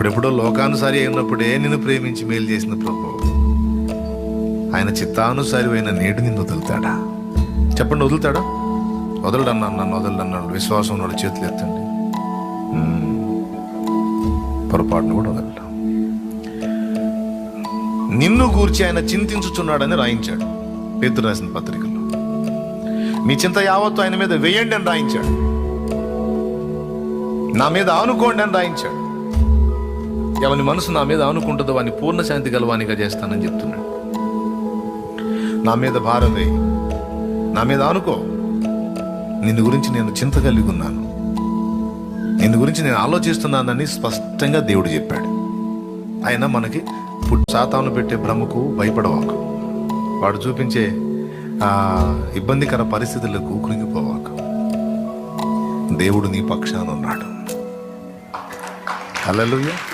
ఇప్పుడెప్పుడో లోకానుసారి అయినప్పుడే నిన్ను ప్రేమించి మేలు చేసిన ప్రభు ఆయన చిత్తానుసారి అయిన నేడు నిన్ను వదులుతాడా? చెప్పండి, వదులుతాడా? వదలడన్నాను, నన్ను వదలడన్నాడు. విశ్వాసం వాళ్ళు చేతులు ఎత్తండి. పొరపాటును కూడా వదలడం. నిన్ను గూర్చి ఆయన చింతించుచున్నాడని రాయించాడు పేతురు రాసిన పత్రికలో. మీ చింత యావత్తు ఆయన మీద వేయండి అని రాయించాడు. నా మీద ఆనుకోండి అని రాయించాడు. ఎవని మనసు నా మీద ఆనుకుంటుందో వాని పూర్ణ శాంతి గలవానిగా చేస్తానని చెప్తున్నాడు. నా మీద భారం వేయి, నా మీద ఆనుకో. నిన్ను గురించి నేను చింత కలిగి ఉన్నాను, నిన్ను గురించి నేను ఆలోచిస్తున్నానని స్పష్టంగా దేవుడు చెప్పాడు. ఆయన మనకి సాతాను పెట్టే భ్రమకు భయపడవాకు, వాడు చూపించే ఇబ్బందికర పరిస్థితులకు కృంగిపోవాకు. దేవుడు నీ పక్షాన ఉన్నాడు. హల్లెలూయా.